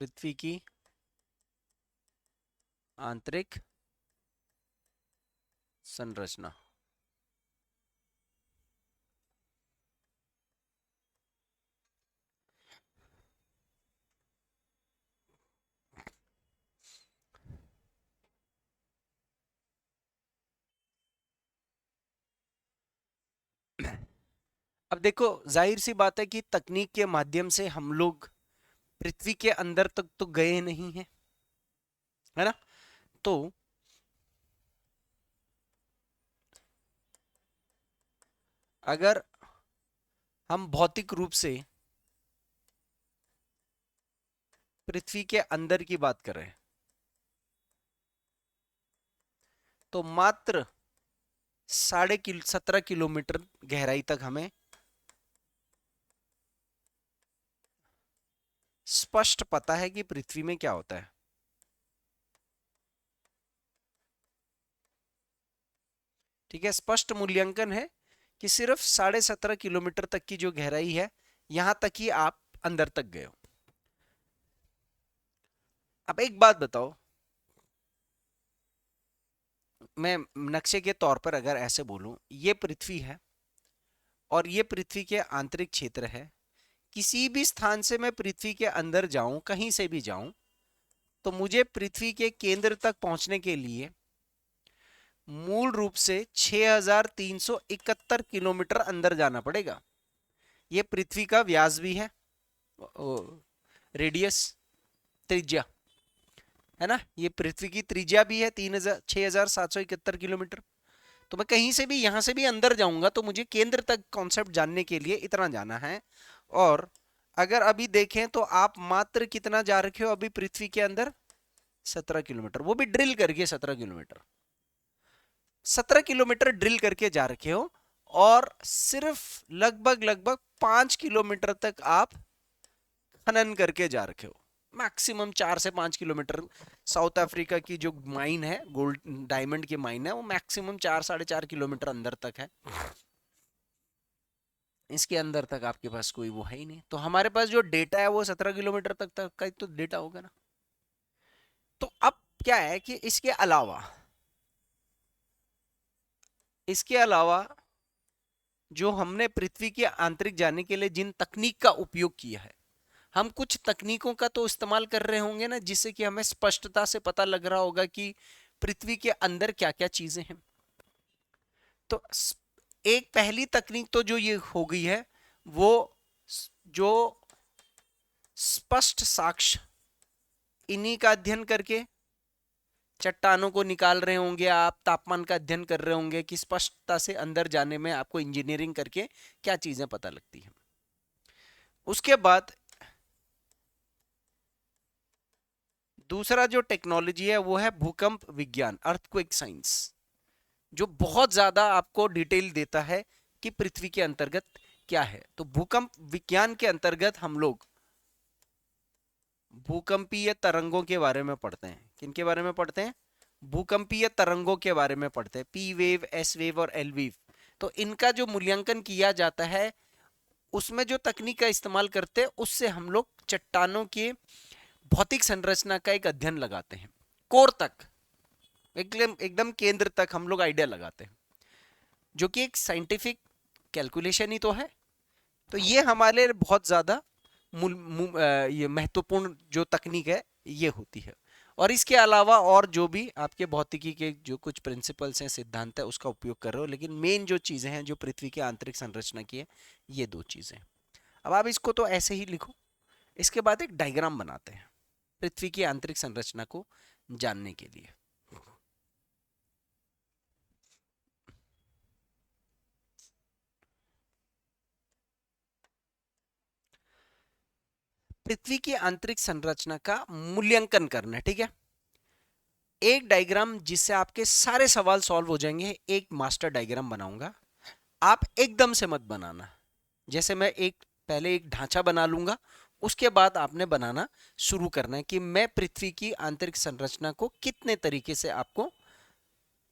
पृथ्वी की आंतरिक संरचना। अब देखो, जाहिर सी बात है कि तकनीक के माध्यम से हम लोग पृथ्वी के अंदर तक तो गए नहीं हैं, है ना। तो अगर हम भौतिक रूप से पृथ्वी के अंदर की बात करें तो मात्र 17.5 किलोमीटर गहराई तक हमें स्पष्ट पता है कि पृथ्वी में क्या होता है। ठीक है, स्पष्ट मूल्यांकन है कि सिर्फ 17.5 किलोमीटर तक की जो गहराई है, यहां तक ही आप अंदर तक गए हो। अब एक बात बताओ, मैं नक्शे के तौर पर अगर ऐसे बोलूं, ये पृथ्वी है और ये पृथ्वी के आंतरिक क्षेत्र है। किसी भी स्थान से मैं पृथ्वी के अंदर जाऊं, कहीं से भी जाऊं, तो मुझे पृथ्वी के केंद्र तक पहुंचने के लिए मूल रूप से 6371 किलोमीटर अंदर जाना पड़ेगा। यह पृथ्वी का व्यास भी है, रेडियस, त्रिज्या, है ना। ये पृथ्वी की त्रिज्या भी है 6771 किलोमीटर। तो मैं कहीं से भी, यहां से भी अंदर जाऊंगा तो मुझे केंद्र तक कॉन्सेप्ट जानने के लिए इतना जाना है। और अगर अभी देखें तो आप मात्र कितना जा रखे हो अभी पृथ्वी के अंदर? 17 किलोमीटर, वो भी ड्रिल करके 17 किलोमीटर। 17 किलोमीटर ड्रिल करके जा रखे हो और सिर्फ लगभग लगभग 5 किलोमीटर तक आप खनन करके जा रखे हो। मैक्सिमम 4 से 5 किलोमीटर। साउथ अफ्रीका की जो माइन है, गोल्ड डायमंड की माइन है, वो मैक्सिमम 4 साढ़े 4 किलोमीटर अंदर तक है। इसके अंदर तक आपके पास कोई वो है ही नहीं। तो हमारे पास जो डेटा है वो 17 किलोमीटर तक का ही तो डेटा होगा ना। तो अब क्या है कि इसके अलावा जो हमने पृथ्वी के आंतरिक जाने के लिए जिन तकनीक का उपयोग किया है, हम कुछ तकनीकों का तो इस्तेमाल कर रहे होंगे ना, जिससे कि हमें स्पष्टता से पता लग रहा होगा कि पृथ्वी के अंदर क्या क्या चीजें हैं। तो एक पहली तकनीक तो जो ये हो गई है, वो जो स्पष्ट साक्ष्य, इन्हीं का अध्ययन करके चट्टानों को निकाल रहे होंगे आप, तापमान का अध्ययन कर रहे होंगे कि स्पष्टता से अंदर जाने में आपको इंजीनियरिंग करके क्या चीजें पता लगती हैं। उसके बाद दूसरा जो टेक्नोलॉजी है वो है भूकंप विज्ञान, अर्थक्वेक साइंस, जो बहुत ज्यादा आपको डिटेल देता है कि पृथ्वी के अंतर्गत क्या है। तो भूकंप विज्ञान के अंतर्गत हम लोग भूकंपीय तरंगों के बारे में पढ़ते हैं। किनके बारे में पढ़ते हैं? भूकंपीय तरंगों के बारे में पढ़ते हैं, पी वेव, एस वेव और एल वेव। तो इनका जो मूल्यांकन किया जाता है, उसमें जो तकनीक का इस्तेमाल करते हैं, उससे हम लोग चट्टानों के भौतिक संरचना का एक अध्ययन लगाते हैं। कोर तक, एकदम एकदम केंद्र तक हम लोग आइडिया लगाते हैं, जो कि एक साइंटिफिक कैलकुलेशन ही तो है। तो ये हमारे लिए बहुत ज्यादा ये महत्वपूर्ण जो तकनीक है ये होती है। और इसके अलावा और जो भी आपके भौतिकी के जो कुछ प्रिंसिपल्स हैं, सिद्धांत है, उसका उपयोग कर रहे हो, लेकिन मेन जो चीजें हैं जो पृथ्वी की आंतरिक संरचना की है, ये दो चीजें। अब आप इसको तो ऐसे ही लिखो, इसके बाद एक डायग्राम बनाते हैं पृथ्वी की आंतरिक संरचना को जानने के लिए। पृथ्वी की आंतरिक संरचना का मूल्यांकन करना है, ठीक है। एक डायग्राम जिससे आपके सारे सवाल सॉल्व हो जाएंगे, एक मास्टर डायग्राम बनाऊंगा। आप एकदम से मत बनाना, जैसे मैं एक पहले एक ढांचा बना लूंगा, उसके बाद आपने बनाना शुरू करना है कि मैं पृथ्वी की आंतरिक संरचना को कितने तरीके से आपको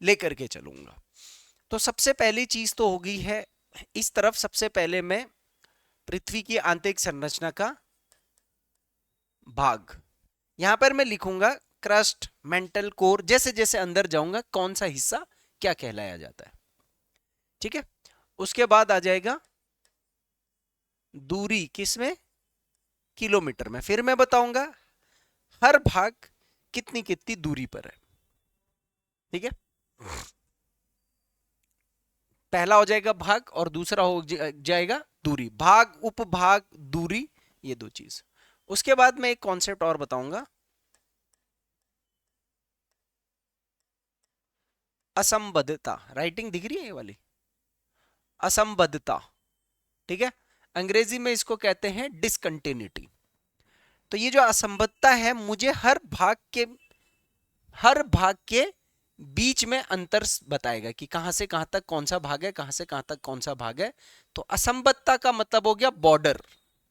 लेकर के चलूंगा। तो सबसे पहली चीज तो हो गई है, इस तरफ सबसे पहले मैं पृथ्वी की आंतरिक संरचना का भाग, यहां पर मैं लिखूंगा क्रस्ट, मेंटल कोर, जैसे जैसे अंदर जाऊंगा कौन सा हिस्सा क्या कहलाया जाता है। ठीक है, उसके बाद आ जाएगा दूरी, किसमें, किलोमीटर में। फिर मैं बताऊंगा हर भाग कितनी कितनी दूरी पर है। ठीक है, पहला हो जाएगा भाग और दूसरा हो जाएगा दूरी। भाग, उपभाग, दूरी, ये दो चीज। उसके बाद मैं एक कॉन्सेप्ट और बताऊंगा, असंबद्धता। राइटिंग दिख रही है ये वाली, असंबद्धता। ठीक है, अंग्रेजी में इसको कहते हैं डिसकंटिन्यूटी। तो ये जो असंबद्धता है, मुझे हर भाग के बीच में अंतर बताएगा कि कहां से कहां तक कौन सा भाग है, कहां से कहां तक कौन सा भाग है। तो असंबद्धता का मतलब हो गया बॉर्डर,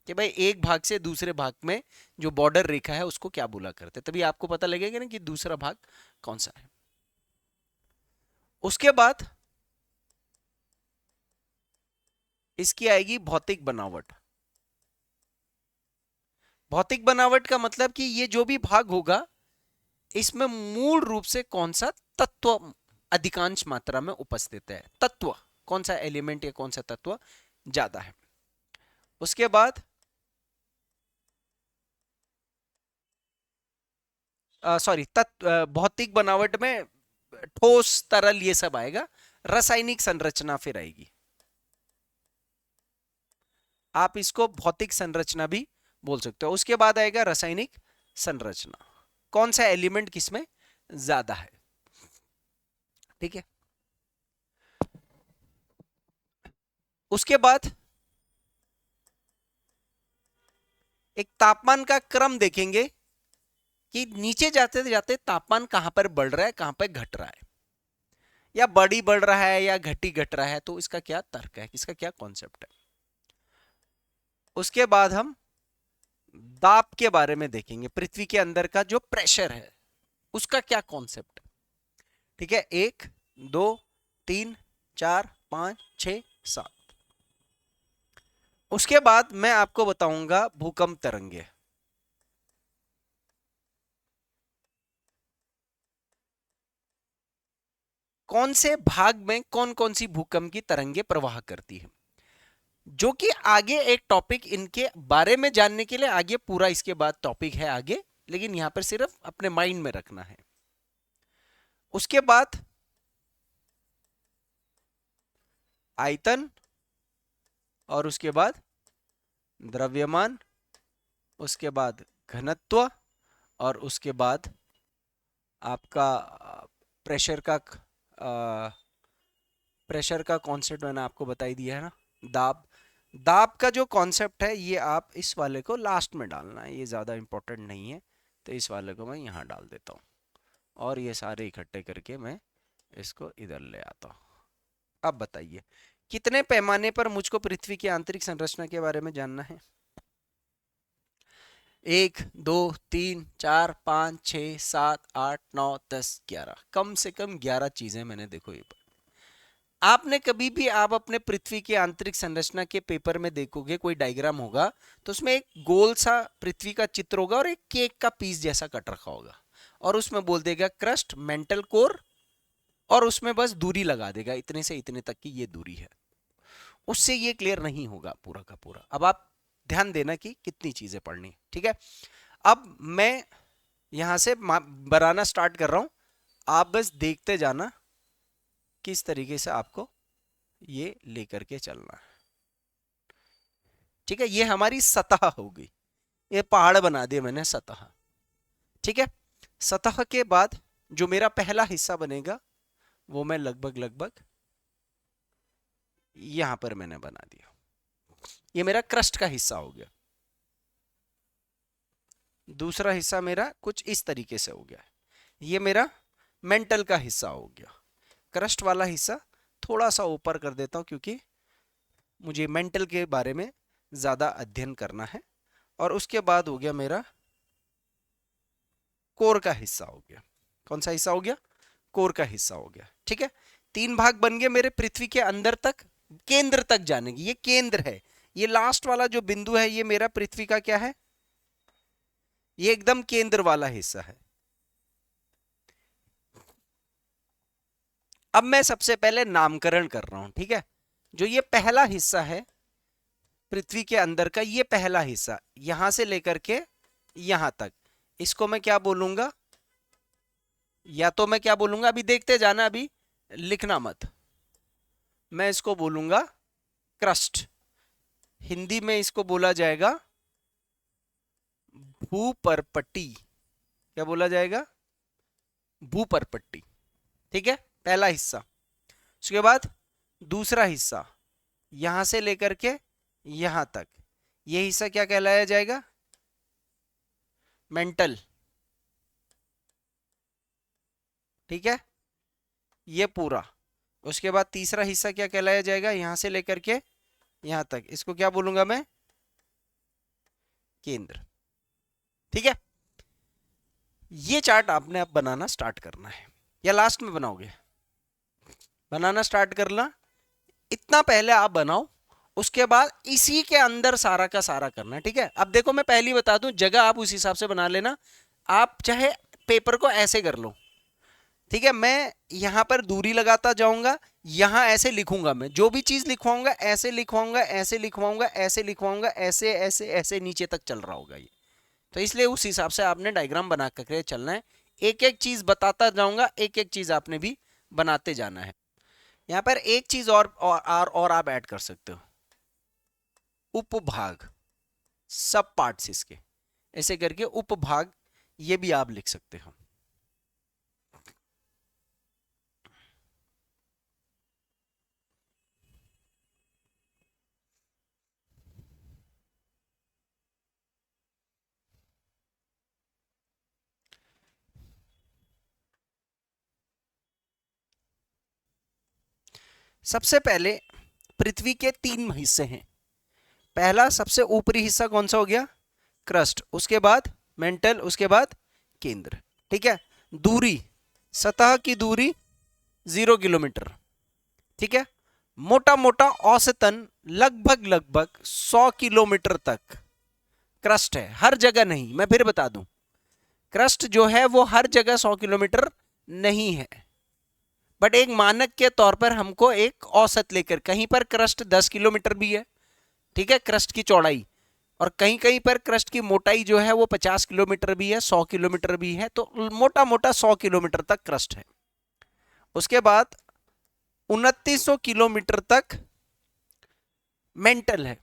कि भाई एक भाग से दूसरे भाग में जो बॉर्डर रेखा है उसको क्या बोला करते, तभी आपको पता लगेगा ना कि दूसरा भाग कौन सा है। उसके बाद इसकी आएगी भौतिक बनावट। भौतिक बनावट का मतलब कि ये जो भी भाग होगा इसमें मूल रूप से कौन सा तत्व अधिकांश मात्रा में उपस्थित है। तत्व कौन सा एलिमेंट या कौन सा तत्व ज्यादा है। उसके बाद सॉरी, भौतिक बनावट में ठोस, तरल, ये सब आएगा। रासायनिक संरचना फिर आएगी, आप इसको भौतिक संरचना भी बोल सकते हो। उसके बाद आएगा रासायनिक संरचना, कौन सा एलिमेंट किसमें ज्यादा है। ठीक है, उसके बाद एक तापमान का क्रम देखेंगे कि नीचे जाते जाते तापमान कहां पर बढ़ रहा है, कहां पर घट रहा है, या बड़ी बढ़ रहा है या घटी घट रहा है। तो इसका क्या तर्क है, इसका क्या कॉन्सेप्ट है। उसके बाद हम दाब के बारे में देखेंगे, पृथ्वी के अंदर का जो प्रेशर है उसका क्या कॉन्सेप्ट है। ठीक है, 1 2 3 4 5 6 7। उसके बाद मैं आपको बताऊंगा भूकंप तरंगे। कौन से भाग में कौन कौन सी भूकंप की तरंगे प्रवाह करती है, जो कि आगे एक टॉपिक इनके बारे में जानने के लिए आगे पूरा इसके बाद टॉपिक है आगे, लेकिन यहां पर सिर्फ अपने माइंड में रखना है। उसके बाद आयतन, और उसके बाद द्रव्यमान, उसके बाद घनत्व, और उसके बाद आपका प्रेशर का कॉन्सेप्ट मैंने आपको बताई दिया है ना, दाब। दाब का जो कॉन्सेप्ट है ये आप इस वाले को लास्ट में डालना है, ये ज़्यादा इंपॉर्टेंट नहीं है, तो इस वाले को मैं यहाँ डाल देता हूँ और ये सारे इकट्ठे करके मैं इसको इधर ले आता हूँ। अब बताइए कितने पैमाने पर मुझको पृथ्वी की आंतरिक संरचना के बारे में जानना है। 1 2 3 4 5 6 7 8 9 10 11, कम से कम 11 चीजें मैंने देखो ये। आपने कभी भी आप अपने पृथ्वी की आंतरिक संरचना के पेपर में देखोगे कोई डायग्राम होगा तो उसमें एक गोल सा पृथ्वी का चित्र होगा और एक केक का पीस जैसा कट रखा होगा और उसमें बोल देगा क्रस्ट, मेंटल कोर, और उसमें बस दूरी लगा देगा, इतने से इतने तक की ये दूरी है। उससे ये क्लियर नहीं होगा पूरा का पूरा। अब आप ध्यान देना कि कितनी चीजें पढ़नी, ठीक है। अब मैं यहां से बनाना स्टार्ट कर रहा हूं, आप बस देखते जाना किस तरीके से आपको ये लेकर के चलना है। ठीक है, ये हमारी सतह होगी, ये पहाड़ बना दिया मैंने सतह। ठीक है, सतह के बाद जो मेरा पहला हिस्सा बनेगा वो मैं लगभग लगभग यहां पर मैंने बना दिया, ये मेरा क्रस्ट का हिस्सा हो गया। दूसरा हिस्सा मेरा कुछ इस तरीके से हो गया, ये मेरा मेंटल का हिस्सा हो गया। क्रस्ट वाला हिस्सा थोड़ा सा ऊपर कर देता हूं क्योंकि मुझे मेंटल के बारे में ज्यादा अध्ययन करना है। और उसके बाद हो गया मेरा कोर का हिस्सा हो गया। कौन सा हिस्सा हो गया, कोर का हिस्सा हो गया। ठीक है, 3 भाग बन गए मेरे पृथ्वी के अंदर तक, केंद्र तक जाने की। ये केंद्र है, ये लास्ट वाला जो बिंदु है ये मेरा पृथ्वी का क्या है, ये एकदम केंद्र वाला हिस्सा है। अब मैं सबसे पहले नामकरण कर रहा हूं, ठीक है। जो ये पहला हिस्सा है पृथ्वी के अंदर का, ये पहला हिस्सा यहां से लेकर के यहां तक, इसको मैं क्या बोलूंगा, या तो मैं क्या बोलूंगा, अभी देखते जाना, अभी लिखना मत। मैं इसको बोलूंगा क्रस्ट। हिंदी में इसको बोला जाएगा भूपर्पट्टी। क्या बोला जाएगा? भूपर्पट्टी। ठीक है, पहला हिस्सा। उसके बाद दूसरा हिस्सा यहां से लेकर के यहां तक, यह हिस्सा क्या कहलाया जाएगा? मेंटल। ठीक है, ये पूरा। उसके बाद तीसरा हिस्सा क्या कहलाया जाएगा? यहां से लेकर के यहां तक, इसको क्या बोलूंगा मैं? केंद्र। ठीक है, ये चार्ट आपने अब बनाना स्टार्ट करना है, या लास्ट में बनाओगे? बनाना स्टार्ट करना, इतना पहले आप बनाओ, उसके बाद इसी के अंदर सारा का सारा करना। ठीक है, अब देखो मैं पहली बता दूं, जगह आप उस हिसाब से बना लेना। आप चाहे पेपर को ऐसे कर लो, ठीक है, मैं यहां पर दूरी लगाता जाऊंगा, यहां ऐसे लिखूंगा, मैं जो भी चीज लिखवाऊंगा ऐसे लिखवाऊंगा, ऐसे लिखवाऊंगा, ऐसे लिखवाऊंगा, ऐसे ऐसे ऐसे नीचे तक चल रहा होगा ये। तो इसलिए उस हिसाब से आपने डायग्राम बना करके चलना है। एक एक चीज बताता जाऊंगा, एक एक चीज आपने भी बनाते जाना है। यहां पर एक चीज और आप ऐड कर सकते हो, उपभाग, सब पार्ट्स इसके, ऐसे करके उपभाग ये भी आप लिख सकते हो। सबसे पहले पृथ्वी के 3 हिस्से हैं। पहला सबसे ऊपरी हिस्सा कौन सा हो गया? क्रस्ट। उसके बाद मेंटल, उसके बाद केंद्र। ठीक है, दूरी, सतह की दूरी 0 किलोमीटर। ठीक है, मोटा मोटा औसतन लगभग लगभग 100 किलोमीटर तक क्रस्ट है, हर जगह नहीं। मैं फिर बता दूं, क्रस्ट जो है वो हर जगह 100 किलोमीटर नहीं है, बट एक मानक के तौर पर हमको एक औसत लेकर, कहीं पर क्रस्ट 10 किलोमीटर भी है, ठीक है, क्रस्ट की चौड़ाई, और कहीं कहीं पर क्रस्ट की मोटाई जो है वो 50 किलोमीटर भी है, 100 किलोमीटर भी है, तो मोटा मोटा 100 किलोमीटर तक क्रस्ट है। उसके बाद 2900 किलोमीटर तक मेंटल है,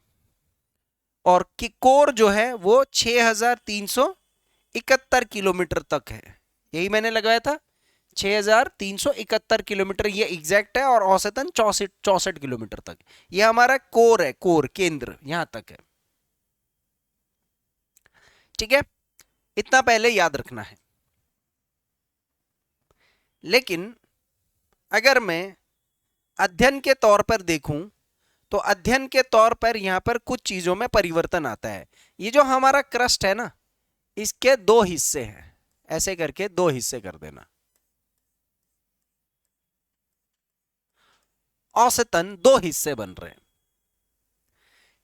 और की कोर जो है वो 6371 किलोमीटर तक है। यही मैंने लगाया था, 6371 किलोमीटर, ये एग्जैक्ट है, और औसतन 64 किलोमीटर तक ये हमारा कोर है, कोर केंद्र यहां तक है। ठीक है, इतना पहले याद रखना है। लेकिन अगर मैं अध्ययन के तौर पर देखूं, तो अध्ययन के तौर पर यहां पर कुछ चीजों में परिवर्तन आता है। ये जो हमारा क्रस्ट है ना, इसके 2 हिस्से हैं, ऐसे करके 2 हिस्से कर देना, औसतन 2 हिस्से बन रहे हैं।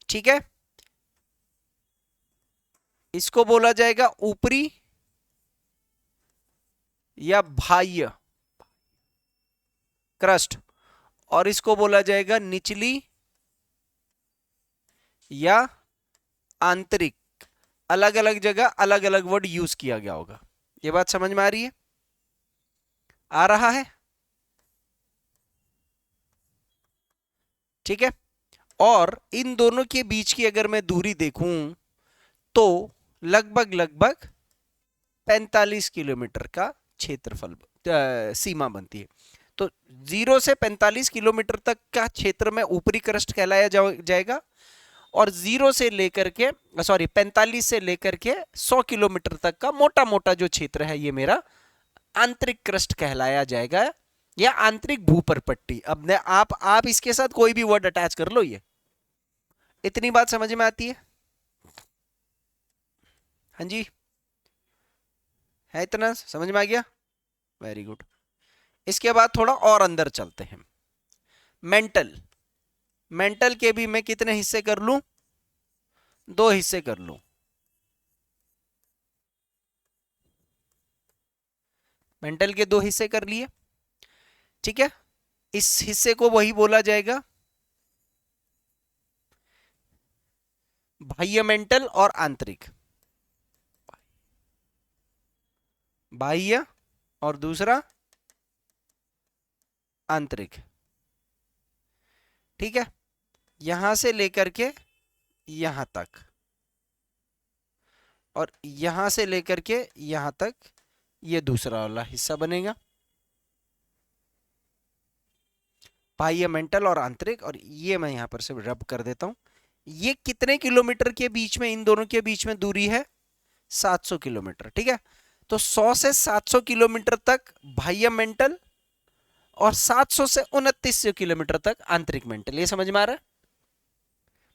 ठीक है, इसको बोला जाएगा ऊपरी या बाह्य क्रस्ट, और इसको बोला जाएगा निचली या आंतरिक। अलग अलग जगह अलग अलग वर्ड यूज किया गया होगा। ये बात समझ में आ रही है? आ रहा है? ठीक है, और इन दोनों के बीच की अगर मैं दूरी देखूं तो लगभग लगभग 45 किलोमीटर का क्षेत्रफल सीमा बनती है। तो 0 से 45 किलोमीटर तक का क्षेत्र में ऊपरी क्रस्ट कहलाया जाएगा, और 0 से लेकर के 45 से लेकर के 100 किलोमीटर तक का मोटा मोटा जो क्षेत्र है ये मेरा आंतरिक क्रस्ट कहलाया जाएगा, या आंतरिक भूपर्पट्टी। अब आप इसके साथ कोई भी वर्ड अटैच कर लो, ये इतनी बात समझ में आती है? हाँ जी, है इतना समझ में आ गया? Very good. इसके बाद थोड़ा और अंदर चलते हैं। मेंटल, मेंटल के भी मैं कितने हिस्से कर लूं? 2 हिस्से कर लूं। मेंटल के दो हिस्से कर लिए, ठीक है। इस हिस्से को वही बोला जाएगा बाह्य मेंटल और आंतरिक। बाह्य और दूसरा आंतरिक, ठीक है। यहां से लेकर के यहां तक और यहां से लेकर के यहां तक ये दूसरा वाला हिस्सा बनेगा, बाह्य मेंटल और आंतरिक। और ये मैं यहां पर से रब कर देता हूं। ये कितने किलोमीटर के बीच में, इन दोनों के बीच में दूरी है 700 किलोमीटर, ठीक है। तो 100 से 700 किलोमीटर तक बाह्य मेंटल और 700 से 2900 किलोमीटर तक आंतरिक मेंटल। ये समझ में आ रहा है?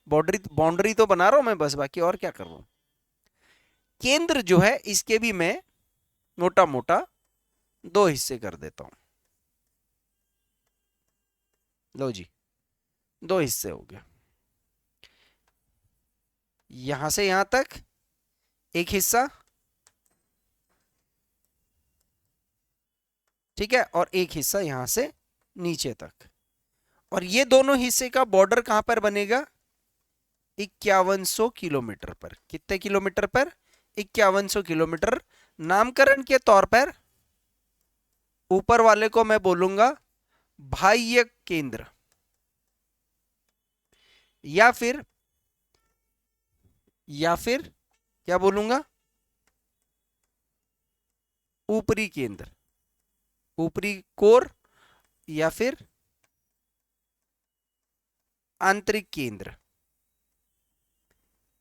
बाउंड्री तो बना रहा हूं मैं बस, बाकी और क्या कर रहा हूं। केंद्र जो है इसके भी मैं मोटा मोटा दो हिस्से कर देता हूं। लो जी, दो हिस्से हो गए। यहां से यहां तक एक हिस्सा, ठीक है, और एक हिस्सा यहां से नीचे तक। और ये दोनों हिस्से का बॉर्डर कहां पर बनेगा? 5100 किलोमीटर पर। कितने किलोमीटर पर? 5100 किलोमीटर। नामकरण के तौर पर ऊपर वाले को मैं बोलूंगा बाह्य केंद्र, या फिर क्या बोलूंगा? ऊपरी केंद्र, ऊपरी कोर, या फिर आंतरिक केंद्र,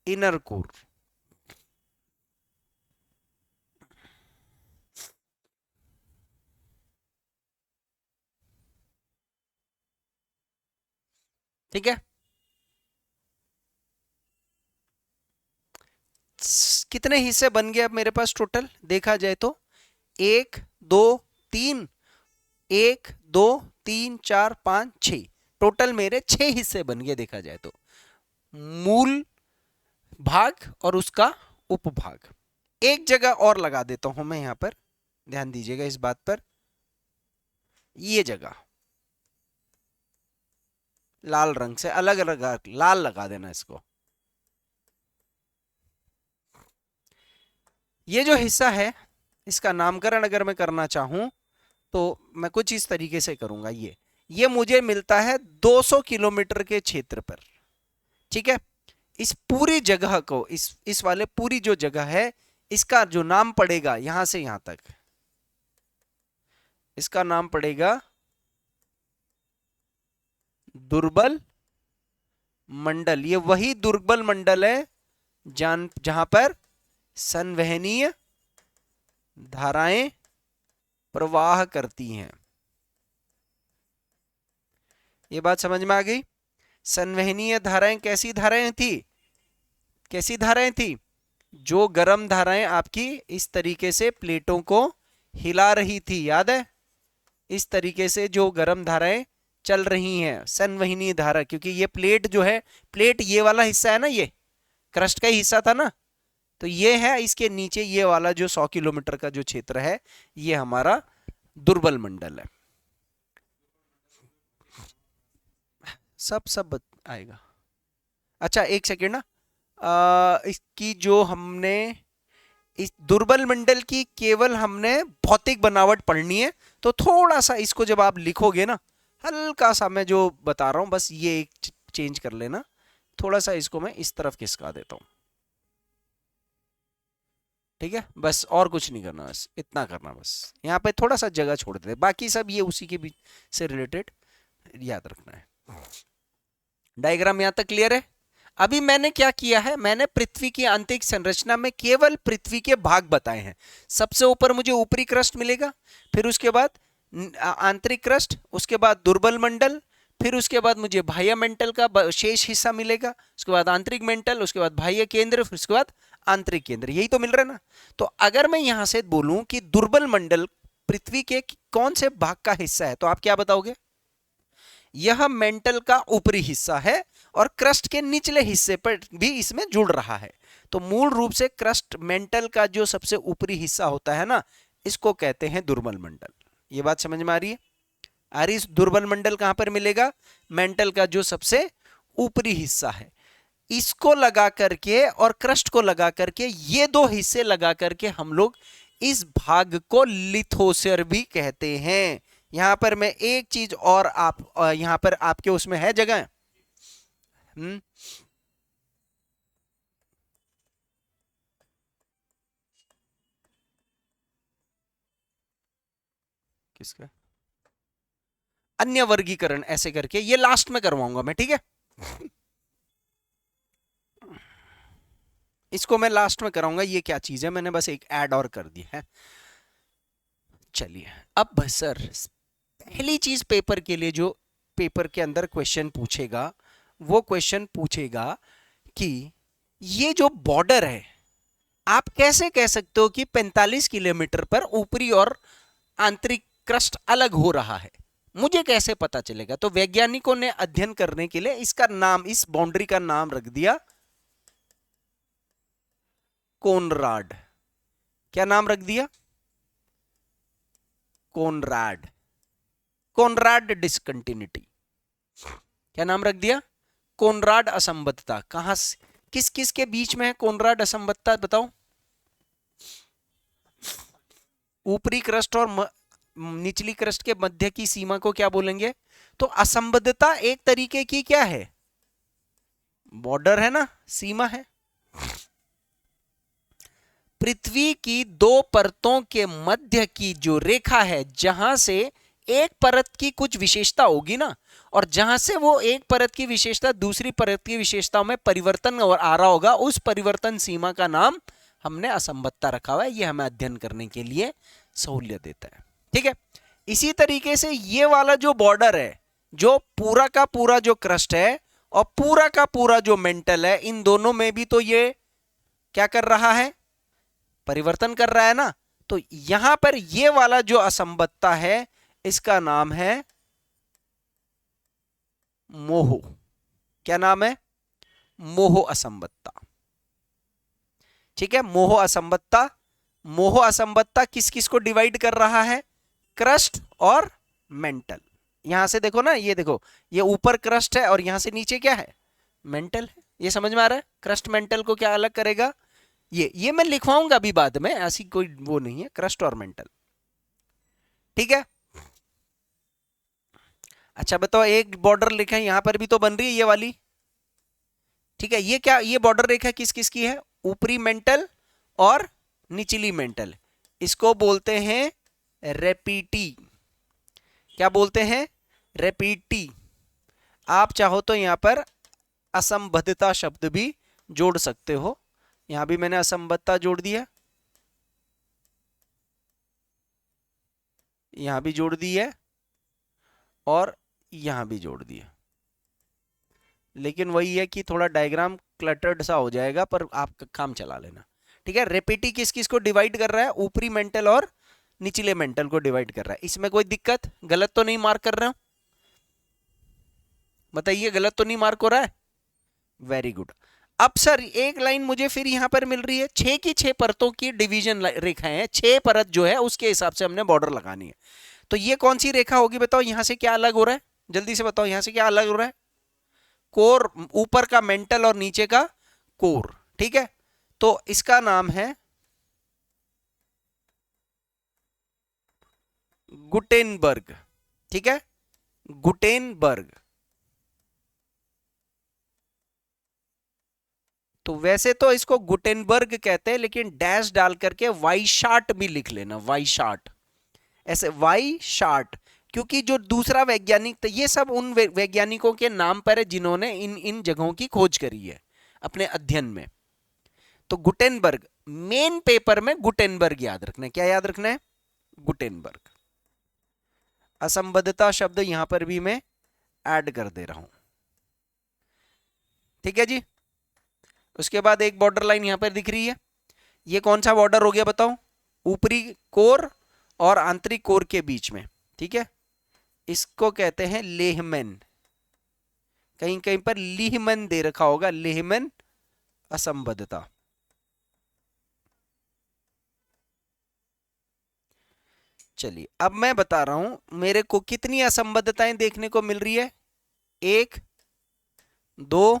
इनर कोर। ठीक है। कितने हिस्से बन गए अब मेरे पास टोटल देखा जाए तो? 1 2 3, 1 2 3 4 5 6, टोटल मेरे 6 हिस्से बन गए देखा जाए तो। मूल भाग और उसका उपभाग। एक जगह और लगा देता हूं मैं यहां पर, ध्यान दीजिएगा इस बात पर। ये जगह लाल रंग से अलग अलग लाल लगा देना इसको। ये जो हिस्सा है इसका नामकरण अगर मैं करना चाहूं तो मैं कुछ इस तरीके से करूंगा। ये मुझे मिलता है 200 किलोमीटर के क्षेत्र पर, ठीक है। इस पूरी जगह को, इस वाले पूरी जो जगह है, इसका जो नाम पड़ेगा यहां से यहां तक, इसका नाम पड़ेगा दुर्बल मंडल। ये वही दुर्बल मंडल है जहां पर संवहनीय धाराएं प्रवाह करती हैं। ये बात समझ में आ गई? संवहनीय धाराएं कैसी धाराएं थी? कैसी धाराएं थी? जो गर्म धाराएं आपकी इस तरीके से प्लेटों को हिला रही थी, याद है? इस तरीके से जो गर्म धाराएं चल रही हैं, संवहनीय धारा। क्योंकि ये प्लेट जो है, प्लेट ये वाला हिस्सा है ना, ये क्रस्ट का ही हिस्सा था ना, तो ये है इसके नीचे ये वाला जो 100 किलोमीटर का जो क्षेत्र है, ये हमारा दुर्बल मंडल है। सब आएगा। अच्छा एक सेकेंड ना, इसकी जो हमने इस दुर्बल मंडल की केवल हमने भौतिक बनावट पढ़नी है, तो थोड़ा सा इसको जब आप लिखोगे ना, हल्का सा मैं जो बता रहा हूं बस ये एक चेंज कर लेना, थोड़ा सा इसको मैं इस तरफ खिसका देता हूं, ठीक है। बस और कुछ नहीं करना, बस इतना करना, बस यहाँ पे थोड़ा सा जगह छोड़ देते, बाकी सब ये उसी के बीच से रिलेटेड याद रखना है। डायग्राम यहाँ तक क्लियर है? अभी मैंने क्या किया है, मैंने पृथ्वी की आंतरिक संरचना में केवल पृथ्वी के भाग बताए हैं। सबसे ऊपर मुझे ऊपरी क्रस्ट मिलेगा, फिर उसके बाद आंतरिक क्रस्ट, उसके बाद दुर्बल मंडल, फिर उसके बाद मुझे बाह्य मेंटल का शेष हिस्सा मिलेगा, उसके बाद आंतरिक मेंटल, उसके बाद बाह्य केंद्र, फिर उसके बाद आंतरिक केंद्र। यही तो मिल रहा है ना? तो अगर मैं यहां से बोलूं कि दुर्बल मंडल पृथ्वी के कौन से भाग का हिस्सा है, तो आप क्या बताओगे? यह मेंटल का ऊपरी हिस्सा है और क्रस्ट के निचले हिस्से पर भी इसमें जुड़ रहा है। तो मूल रूप से क्रस्ट मेंटल का जो सबसे ऊपरी हिस्सा होता है ना, इसको कहते हैं दुर्बल मंडल। ये बात समझ में आ रही है? इस दुर्बल मंडल कहां पर मिलेगा? मेंटल का जो सबसे ऊपरी हिस्सा है, इसको लगा करके और क्रस्ट को लगा करके, ये दो हिस्से लगा करके हम लोग इस भाग को लिथोस्फीयर भी कहते हैं। यहां पर मैं एक चीज और यहां पर आपके उसमें है जगह, किसका? अन्य वर्गीकरण ऐसे करके, ये लास्ट में करवाऊंगा मैं, ठीक है? इसको मैं लास्ट में कराऊंगा। ये क्या चीज है, मैंने बस एक ऐड और कर दी है। चलिए अब सर, पहली चीज पेपर के लिए जो पेपर के अंदर क्वेश्चन पूछेगा, वो क्वेश्चन पूछेगा कि ये जो बॉर्डर है, आप कैसे कह सकते हो कि 45 किलोमीटर पर ऊपरी और आंतरिक क्रस्ट अलग हो रहा है? मुझे कैसे पता चलेगा? तो वैज्ञानिकों ने अध्ययन करने के लिए इसका नाम, इस बाउंड्री का नाम रख दिया कोनराड। क्या नाम रख दिया? कोनराड। Conrad discontinuity. क्या नाम रख दिया? कोनराड असंबद्धता। कहां से, किस किस के बीच में है कोनराड असंबद्धता? बताओ। ऊपरी क्रस्ट और निचली क्रस्ट के मध्य की सीमा को क्या बोलेंगे? तो असंबद्धता एक तरीके की क्या है? बॉर्डर है ना, सीमा है। पृथ्वी की दो परतों के मध्य की जो रेखा है, जहां से एक परत की कुछ विशेषता होगी ना, और जहां से वो एक परत की विशेषता दूसरी परत की विशेषताओं में परिवर्तन और आ रहा होगा, उस परिवर्तन सीमा का नाम हमने असंबद्धता रखा हुआ है। ये हमें अध्ययन करने के लिए सहूलियत देता है, ठीक है? इसी तरीके से ये वाला जो बॉर्डर है, जो पूरा का पूरा जो क्रस्ट है और पूरा का पूरा जो मेंटल है, इन दोनों में भी तो ये क्या कर रहा है? परिवर्तन कर रहा है ना। तो यहां पर ये वाला जो असंबद्धता है, इसका नाम है मोह। क्या नाम है? मोह असंबद्धता, ठीक है? मोह असंबद्धता। मोह असंबद्धता किस किस को डिवाइड कर रहा है? क्रस्ट और मेंटल। यहां से देखो ना, ये देखो, ये ऊपर क्रस्ट है और यहां से नीचे क्या है? मेंटल है। ये समझ में आ रहा है? क्रस्ट मेंटल को क्या अलग करेगा? ये मैं लिखवाऊंगा अभी बाद में, ऐसी कोई वो नहीं है, क्रस्ट और मेंटल, ठीक है? अच्छा बताओ, एक बॉर्डर रेखा यहां पर भी तो बन रही है, ये वाली, ठीक है? ये क्या, ये बॉर्डर रेखा किस किस की है? ऊपरी मेंटल और निचली मेंटल। इसको बोलते हैं रेपीटी। क्या बोलते हैं? रेपीटी। आप चाहो तो यहां पर असंबद्धता शब्द भी जोड़ सकते हो। यहां भी मैंने असंबद्धता जोड़ दिया, यहां भी जोड़ दी है और यहां भी जोड़ दिया। लेकिन वही है कि थोड़ा डायग्राम क्लटर्ड सा हो जाएगा, पर आप काम चला लेना, ठीक है? रेपिटी किस किस को डिवाइड कर रहा है? ऊपरी मेंटल और निचले मेंटल को डिवाइड कर रहा है। इसमें कोई दिक्कत, गलत तो नहीं मार्क कर रहे हो? बताइए, गलत तो नहीं मार्क हो रहा है? Very good. अब सर एक लाइन मुझे फिर यहां पर मिल रही है, 6 की 6 परतों की डिवीजन रेखाएं हैं, 6 परत जो है उसके हिसाब से हमने बॉर्डर लगानी है। तो ये कौन सी रेखा होगी? बताओ, यहां से क्या अलग हो रहा है? जल्दी से बताओ, यहां से क्या अलग हो रहा है? कोर, ऊपर का मेंटल और नीचे का कोर, ठीक है? तो इसका नाम है गुटेनबर्ग, ठीक है? गुटेनबर्ग। तो वैसे तो इसको गुटेनबर्ग कहते हैं, लेकिन डैश डाल करके वाइशार्ट भी लिख लेना, वाइशार्ट, ऐसे वाइशार्ट। क्योंकि जो दूसरा वैज्ञानिक था, ये सब उन वैज्ञानिकों के नाम पर है जिन्होंने इन इन जगहों की खोज करी है अपने अध्ययन में। तो गुटेनबर्ग, मेन पेपर में गुटेनबर्ग याद रखना है। क्या याद रखना है? गुटेनबर्ग। असंबद्धता शब्द यहां पर भी मैं ऐड कर दे रहा हूं, ठीक है जी? उसके बाद एक बॉर्डर लाइन यहां पर दिख रही है, ये कौन सा बॉर्डर हो गया बताओ? ऊपरी कोर और आंतरिक कोर के बीच में, ठीक है? इसको कहते हैं लेहमैन। कहीं कहीं पर लीहमैन दे रखा होगा, लेहमैन असंबद्धता। चलिए अब मैं बता रहा हूं मेरे को कितनी असंबद्धताएं देखने को मिल रही है। 1 2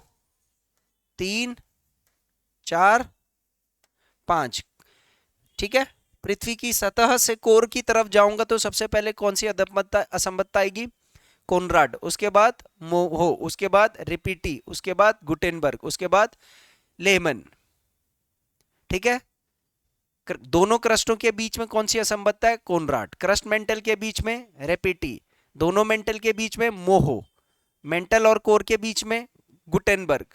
3 4 5। ठीक है, पृथ्वी की सतह से कोर की तरफ जाऊंगा तो सबसे पहले कौन सी असंबद्धता आएगी? कोनराड, उसके बाद मोहो, उसके बाद रिपीटी, उसके बाद गुटेनबर्ग, उसके बाद लेमन। ठीक है, दोनों क्रस्टों के बीच में कौन सी असंबद्धता है? कोनराड। क्रस्ट मेंटल के बीच में रेपिटी, दोनों मेंटल के बीच में मोहो, मेंटल और कोर के बीच में गुटेनबर्ग,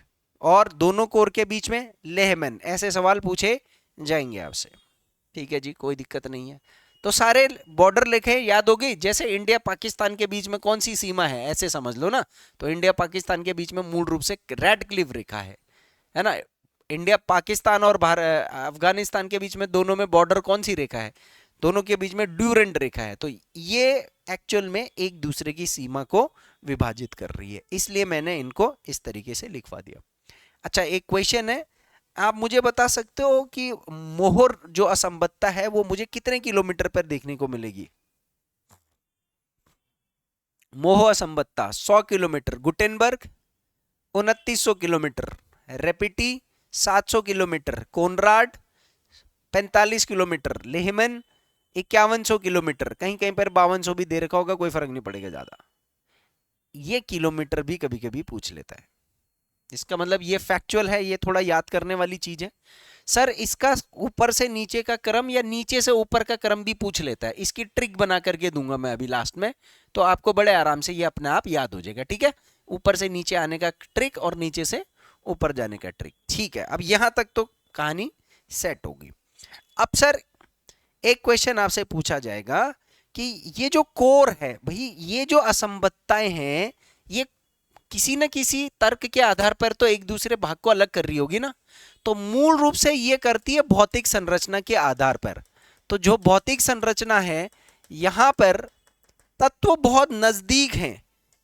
और दोनों कोर के बीच में लेहमन। ऐसे सवाल पूछे जाएंगे आपसे। ठीक है जी, कोई दिक्कत नहीं है। तो सारे बॉर्डर लिखे याद हो गई। जैसे इंडिया पाकिस्तान के बीच में कौन सी सीमा है ऐसे समझ लो ना। तो इंडिया पाकिस्तान के बीच में मूल रूप से रेड क्लिफ रेखा है ना। इंडिया पाकिस्तान और अफगानिस्तान के बीच में दोनों में बॉर्डर कौन सी रेखा है? दोनों के बीच में ड्यूरेंट रेखा है। तो ये एक्चुअल में एक दूसरे की सीमा को विभाजित कर रही है, इसलिए मैंने इनको इस तरीके से लिखवा दिया। अच्छा, एक क्वेश्चन है, आप मुझे बता सकते हो कि मोहर जो असंबद्धता है वो मुझे कितने किलोमीटर पर देखने को मिलेगी? मोह असंबद्धता 100 kilometre, Gutenberg 2900 kilometre, Repetti 700 kilometre, Conrad 45 kilometre, Lehmann 5100 kilometre, कहीं कहीं पर 5200 भी दे रखा होगा, कोई फर्क नहीं पड़ेगा ज्यादा। ये किलोमीटर भी कभी कभी पूछ लेता है। इसका मतलब ये फैक्चुअल है, ये थोड़ा याद करने वाली चीज है। सर इसका ऊपर से नीचे का क्रम या नीचे से ऊपर का क्रम भी पूछ लेता है। इसकी ट्रिक बना करके दूंगा मैं अभी लास्ट में, तो आपको बड़े आराम से ये अपने आप याद हो जाएगा। ठीक है, ऊपर से नीचे आने का ट्रिक और नीचे से ऊपर जाने का ट्रिक। ठीक है, अब यहां तक तो कहानी सेट होगी। अब सर एक क्वेश्चन आपसे पूछा जाएगा कि ये जो कोर है भाई, ये जो असंबद्धताएं हैं, ये किसी न किसी तर्क के आधार पर तो एक दूसरे भाग को अलग कर रही होगी ना। तो मूल रूप से ये करती है भौतिक संरचना के आधार पर। तो जो भौतिक संरचना है यहां पर तत्व बहुत नजदीक हैं,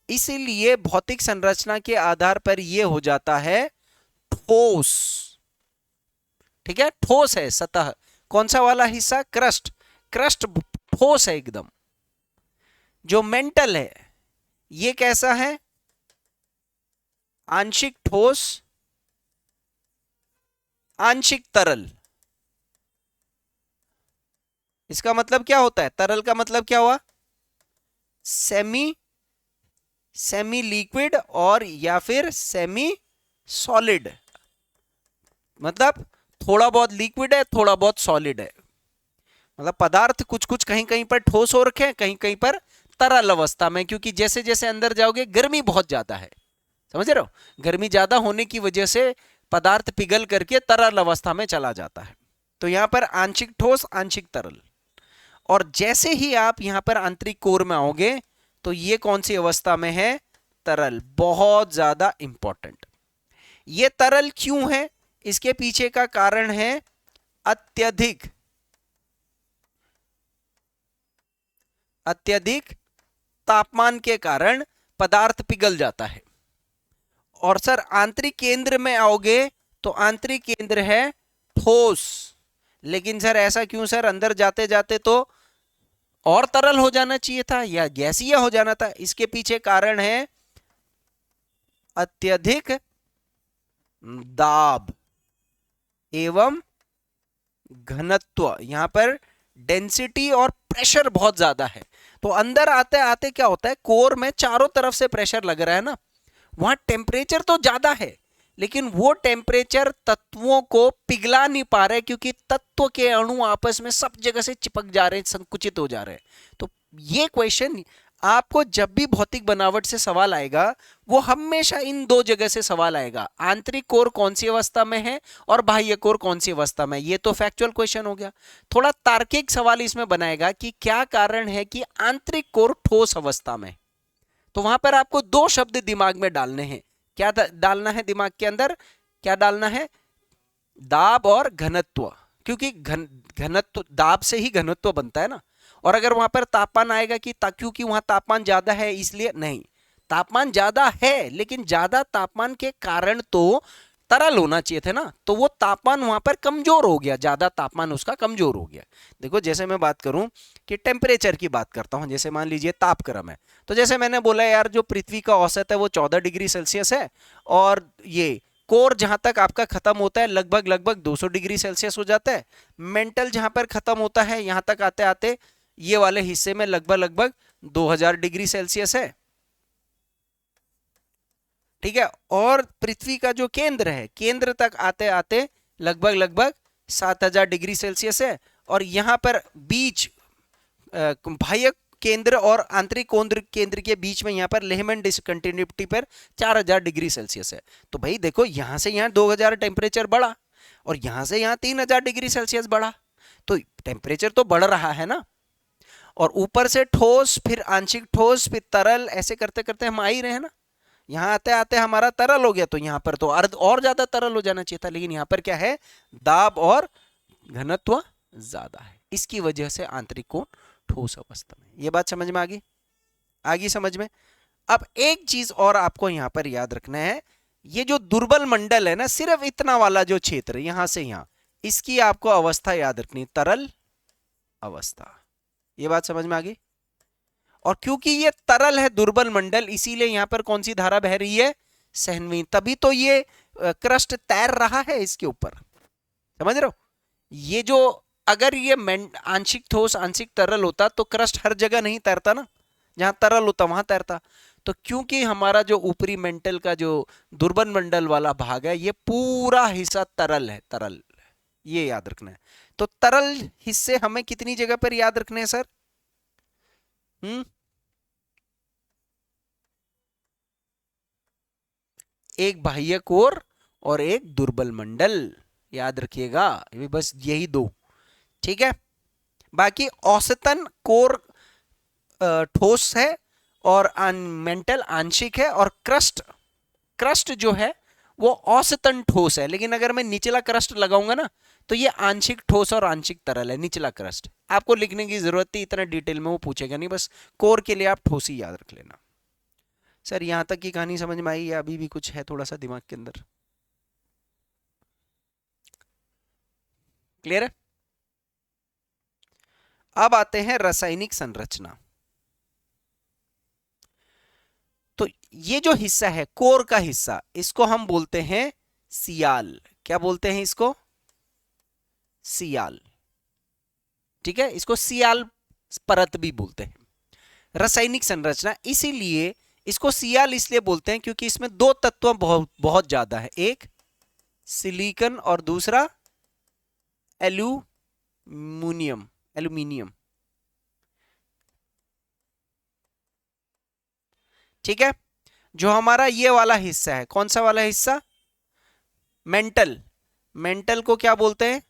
इसीलिए भौतिक संरचना के आधार पर यह हो जाता है ठोस। ठीक है, ठोस है सतह। कौन सा वाला हिस्सा? क्रस्ट। क्रस्ट ठोस है एकदम। जो मेंटल है ये कैसा है? आंशिक ठोस, आंशिक तरल। इसका मतलब क्या होता है? तरल का मतलब क्या हुआ? सेमी लिक्विड और या फिर सेमी सॉलिड। मतलब थोड़ा बहुत लिक्विड है, थोड़ा बहुत सॉलिड है। मतलब पदार्थ कुछ कुछ कहीं कहीं पर ठोस हो रखे हैं, कहीं कहीं पर तरल अवस्था में, क्योंकि जैसे जैसे अंदर जाओगे गर्मी बहुत ज्यादा है, समझ रहे हो? गर्मी ज्यादा होने की वजह से पदार्थ पिघल करके तरल अवस्था में चला जाता है। तो यहां पर आंशिक ठोस, आंशिक तरल। और जैसे ही आप यहां पर आंतरिक कोर में आओगे तो ये कौन सी अवस्था में है? तरल। बहुत ज्यादा इंपॉर्टेंट। ये तरल क्यों है? इसके पीछे का कारण है अत्यधिक तापमान के कारण पदार्थ पिघल जाता है। और सर आंतरिक केंद्र में आओगे तो आंतरिक केंद्र है ठोस। लेकिन सर ऐसा क्यों सर? अंदर जाते जाते तो और तरल हो जाना चाहिए था या गैसीय हो जाना था। इसके पीछे कारण है अत्यधिक दाब एवं घनत्व। यहां पर डेंसिटी और प्रेशर बहुत ज्यादा है। तो अंदर आते आते क्या होता है, कोर में चारों तरफ से प्रेशर लग रहा है ना, वहां टेम्परेचर तो ज्यादा है लेकिन वो टेम्परेचर तत्वों को पिघला नहीं पा रहे, क्योंकि तत्व के अणु आपस में सब जगह से चिपक जा रहे हैं, संकुचित हो जा रहे हैं। तो ये क्वेश्चन आपको जब भी भौतिक बनावट से सवाल आएगा वो हमेशा इन दो जगह से सवाल आएगा, आंतरिक कोर कौन सी अवस्था में है और बाह्य कोर कौन सी अवस्था में। ये तो फैक्चुअल क्वेश्चन हो गया। थोड़ा तार्किक सवाल इसमें बनाएगा कि क्या कारण है कि आंतरिक कोर ठोस अवस्था में। तो वहां पर आपको दो शब्द दिमाग में डालने हैं। क्या डालना है दिमाग के अंदर? क्या डालना है? दाब और घनत्व। क्योंकि घनत्व, दाब से ही घनत्व बनता है ना। और अगर वहां पर तापमान आएगा कि क्योंकि वहां तापमान ज्यादा है इसलिए नहीं, तापमान ज्यादा है लेकिन ज्यादा तापमान के कारण तो तरल होना चाहिए थे ना, तो वो तापमान वहां पर कमजोर हो गया, ज्यादा तापमान उसका कमजोर हो गया। देखो जैसे मैं बात करूं कि टेम्परेचर की बात करता हूं, जैसे मान लीजिए तापक्रम है, तो जैसे मैंने बोला यार जो पृथ्वी का औसत है वो 14 डिग्री सेल्सियस है, और ये कोर जहां तक आपका खत्म होता है लगभग लगभग 200 डिग्री सेल्सियस हो जाता है। मेंटल जहां पर खत्म होता है यहां तक आते आते ये वाले हिस्से में लगभग लगभग 2000 डिग्री सेल्सियस है, ठीक है। और पृथ्वी का जो केंद्र है, केंद्र तक आते आते लगभग लगभग 7000 डिग्री सेल्सियस है, और यहां पर बीच बाह्य केंद्र और आंतरिक केंद्र के बीच में यहाँ पर लेहमैन डिसकंटिन्यूटी पर 4000 डिग्री सेल्सियस है। तो भाई देखो यहां से यहाँ 2000 टेम्परेचर बढ़ा, और यहां से यहाँ 3000 डिग्री सेल्सियस बढ़ा, तो टेम्परेचर तो बढ़ रहा है ना। और ऊपर से ठोस, फिर आंशिक ठोस, फिर तरल, ऐसे करते करते हम आ ही रहे हैं ना। यहाँ आते आते हमारा तरल हो गया, तो यहाँ पर तो अर्ध और ज्यादा तरल हो जाना चाहिए था, लेकिन यहाँ पर क्या है, दाब और घनत्व ज्यादा है, इसकी वजह से आंतरिक कोण ठोस अवस्था में। ये बात समझ में आ गई? आ गई समझ में? अब एक चीज और आपको यहां पर याद रखना है, ये जो दुर्बल मंडल है ना, सिर्फ इतना वाला जो क्षेत्र यहां से यहां, इसकी आपको अवस्था याद रखनी, तरल अवस्था। ये बात समझ में आ गई? और क्योंकि ये तरल है दुर्बल मंडल, इसीलिए यहां पर कौन सी धारा बह रही है, सहनवी, तभी तो ये क्रस्ट तैर रहा है इसके ऊपर, समझ रहे हो? ये जो अगर ये आंशिक ठोस आंशिक तरल होता तो क्रस्ट हर जगह नहीं तैरता ना, जहां तरल होता वहां तैरता। तो क्योंकि हमारा जो ऊपरी मेंटल का जो दुर्बल मंडल वाला भाग है, ये पूरा हिस्सा तरल है, तरल, ये याद रखना है। तो तरल हिस्से हमें कितनी जगह पर याद रखने हैं सर? एक बाह्य कोर और एक दुर्बल मंडल, याद रखिएगा, बस यही दो, ठीक है। बाकी औसतन कोर ठोस है और मेंटल आंशिक है, और क्रस्ट, क्रस्ट जो है वो औसतन ठोस है। लेकिन अगर मैं निचला क्रस्ट लगाऊंगा ना, तो ये आंशिक ठोस और आंशिक तरल है, निचला क्रस्ट। आपको लिखने की जरूरत थी, इतना डिटेल में वो पूछेगा नहीं, बस कोर के लिए आप ठोस ही याद रख लेना। सर यहां तक की कहानी समझ में आई, या अभी भी कुछ है थोड़ा सा दिमाग के अंदर? क्लियर है? अब आते हैं रासायनिक संरचना। तो ये जो हिस्सा है कोर का हिस्सा, इसको हम बोलते हैं सियाल। क्या बोलते हैं इसको? सियाल, ठीक है। इसको सियाल परत भी बोलते हैं। रासायनिक संरचना, इसीलिए इसको सियाल इसलिए बोलते हैं क्योंकि इसमें दो तत्व बहुत बहुत ज्यादा है, एक सिलिकॉन और दूसरा एल्यूमिनियम, एल्यूमिनियम, ठीक है। जो हमारा ये वाला हिस्सा है, कौन सा वाला हिस्सा? मेंटल, मेंटल को क्या बोलते हैं?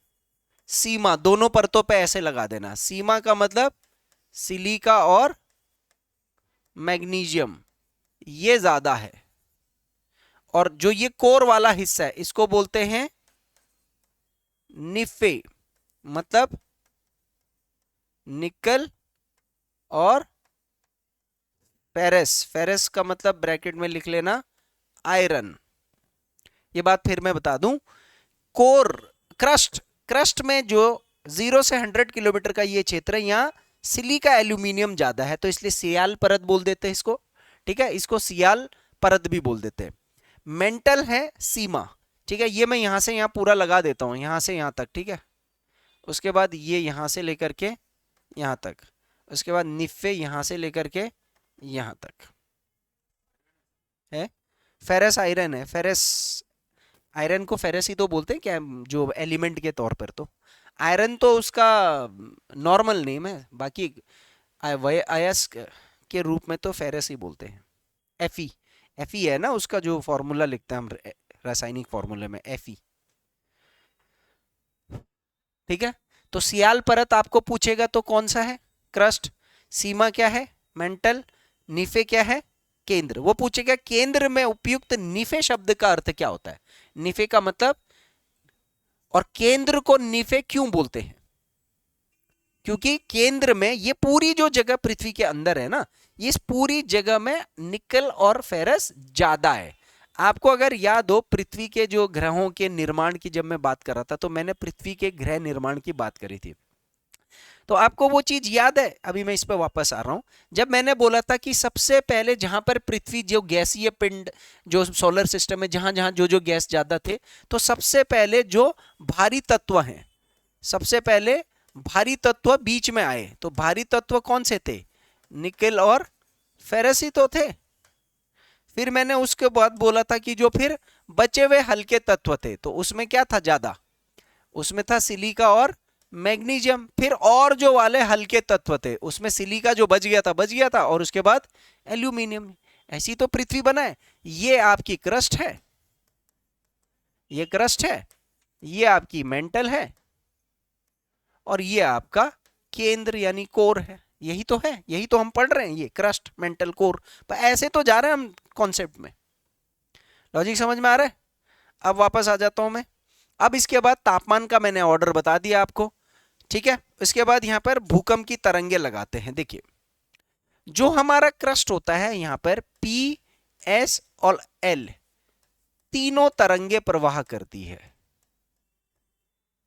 सीमा। दोनों परतों पे ऐसे लगा देना, सीमा का मतलब सिलिका और मैग्नीशियम, ये ज्यादा है। और जो ये कोर वाला हिस्सा है इसको बोलते हैं निफे, मतलब निकल और फेरस। फेरस का मतलब ब्रैकेट में लिख लेना आयरन। ये बात फिर मैं बता दूं, कोर, क्रस्ट, क्रस्ट में जो 0 से 100 किलोमीटर का ये क्षेत्र है, यहाँ सिलिका एल्यूमिनियम ज्यादा है, तो इसलिए सियाल परत बोल देते हैं इसको, ठीक है। इसको सियाल परत भी बोल देते हैं। मेंटल है सीमा, ठीक है। ये मैं यहां से यहां पूरा लगा देता हूं, यहां से यहां तक, ठीक है। उसके बाद ये यहां से लेकर के यहां तक, उसके बाद निफे यहां से लेकर के यहां तक है। फेरस आयरन है, फेरस आयरन को फेरस ही तो बोलते हैं क्या, जो एलिमेंट के तौर पर। तो आयरन तो उसका नॉर्मल नेम है, बाकी अयस्क के रूप में तो फेरस ही बोलते हैं। एफी, एफी है ना उसका जो फॉर्मूला लिखते हैं हम रासायनिक फॉर्मूले में, एफी, ठीक है। तो सियाल परत आपको पूछेगा तो कौन सा है? क्रस्ट। सीमा क्या है? मेंटल। निफे क्या है? केंद्र। वो पूछेगा केंद्र में उपयुक्त निफे शब्द का अर्थ क्या होता है, निफे का मतलब, और केंद्र को निफे क्यों बोलते हैं? क्योंकि केंद्र में ये पूरी जो जगह पृथ्वी के अंदर है ना, इस पूरी जगह में निकल और फेरस ज्यादा है। आपको अगर याद हो पृथ्वी के जो ग्रहों के निर्माण की जब मैं बात कर रहा था तो मैंने पृथ्वी के ग्रह निर्माण की बात करी थी। तो आपको वो चीज याद है? अभी मैं इस पे वापस आ रहा हूं। जब मैंने बोला था कि सबसे पहले जहां पर पृथ्वी जो गैसीय पिंड जो सोलर सिस्टम में जहां जहां जो जो गैस ज्यादा थे, तो सबसे पहले जो भारी तत्व हैं, सबसे पहले भारी तत्व बीच में आए। तो भारी तत्व कौन से थे? निकेल और फेरस ही तो थे। फिर मैंने उसके बाद बोला था कि जो फिर बचे हुए हल्के तत्व थे, तो उसमें क्या था ज्यादा? उसमें था सिलिका और मैग्नीशियम। फिर और जो वाले हल्के तत्व थे उसमें सिलिका जो बच गया था, और उसके बाद एल्यूमिनियम। ऐसी तो पृथ्वी बना है। ये आपकी क्रस्ट है, ये क्रस्ट है, ये आपकी मेंटल है, और ये आपका केंद्र यानी कोर है। यही तो है, यही तो हम पढ़ रहे हैं, ये क्रस्ट, मेंटल, कोर। पर ऐसे तो जा रहे हैं हम कॉन्सेप्ट में। लॉजिक समझ में आ रहा है? अब वापस आ जाता हूं मैं। अब इसके बाद तापमान का मैंने ऑर्डर बता दिया आपको, ठीक है। इसके बाद यहां पर भूकंप की तरंगे लगाते हैं। देखिए, जो हमारा क्रस्ट होता है यहां पर P, S और L तीनों तरंगे प्रवाह करती है,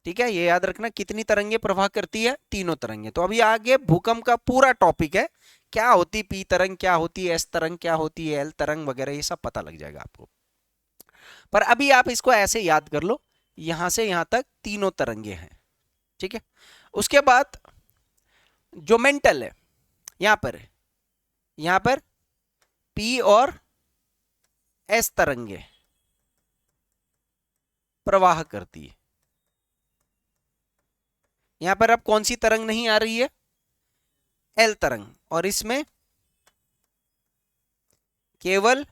ठीक है। ये याद रखना, कितनी तरंगे प्रवाह करती है? तीनों तरंगे। तो अभी आगे भूकंप का पूरा टॉपिक है, क्या होती P तरंग, क्या होती है S तरंग, क्या होती है L तरंग वगैरह, ये सब पता लग जाएगा आपको। पर अभी आप इसको ऐसे याद कर लो, यहां से यहां तक तीनों तरंगे हैं, ठीक है। उसके बाद जो मेंटल है, यहां पर P और S तरंगे प्रवाह करती है। यहां पर अब कौन सी तरंग नहीं आ रही है? L तरंग। और इसमें केवल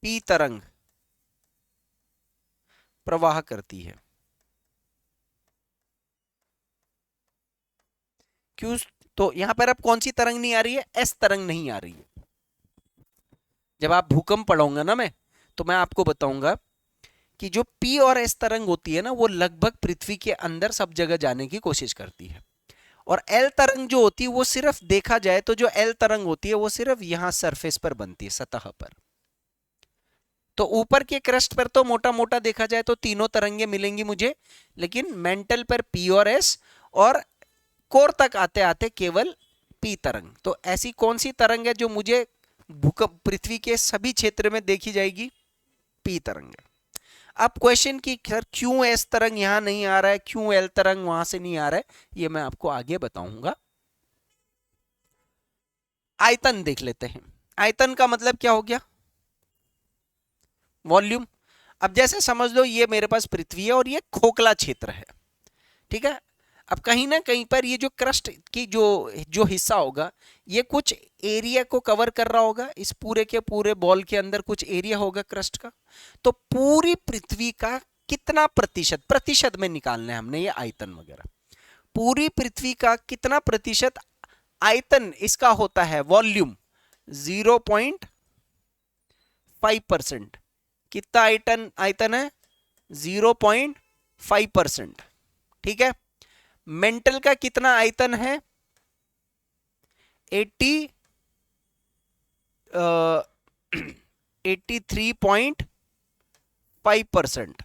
P तरंग प्रवाह करती है। क्यों? तो यहां पर अब कौन सी तरंग नहीं आ रही है? S तरंग नहीं आ रही है। जब आप भूकंप पढ़ाऊंगा ना मैं, तो मैं आपको बताऊंगा कि जो P और S तरंग होती है ना, वो लगभग पृथ्वी के अंदर सब जगह जाने की कोशिश करती है। और L तरंग जो होती है वो सिर्फ, देखा जाए तो जो L तरंग होती है वो सिर्फ यहां सरफेस पर बनती है, सतह पर। तो ऊपर के क्रस्ट पर तो मोटा मोटा देखा जाए तो तीनों तरंगे मिलेंगी मुझे, लेकिन मेंटल पर P और S, और कोर तक आते आते केवल P तरंग। तो ऐसी कौन सी तरंग है जो मुझे भूकंप पृथ्वी के सभी क्षेत्र में देखी जाएगी? P तरंग। अब क्वेश्चन की क्यों S तरंग यहां नहीं आ रहा है, क्यों L तरंग वहां से नहीं आ रहा है, ये मैं आपको आगे बताऊंगा। आयतन देख लेते हैं। आयतन का मतलब क्या हो गया? वॉल्यूम। अब जैसे समझ लो ये मेरे पास पृथ्वी है और ये खोखला क्षेत्र है, ठीक है। अब कहीं ना कहीं पर ये जो क्रस्ट की जो जो हिस्सा होगा, ये कुछ एरिया को कवर कर रहा होगा। इस पूरे के पूरे बॉल के अंदर कुछ एरिया होगा क्रस्ट का। तो पूरी पृथ्वी का कितना प्रतिशत, प्रतिशत में निकालना है हमने ये आयतन वगैरह, पूरी पृथ्वी का कितना प्रतिशत आयतन इसका होता है? वॉल्यूम 0.5%। कितना आयतन है? 0.5%, ठीक है। मेंटल का कितना आयतन है? 83.5%।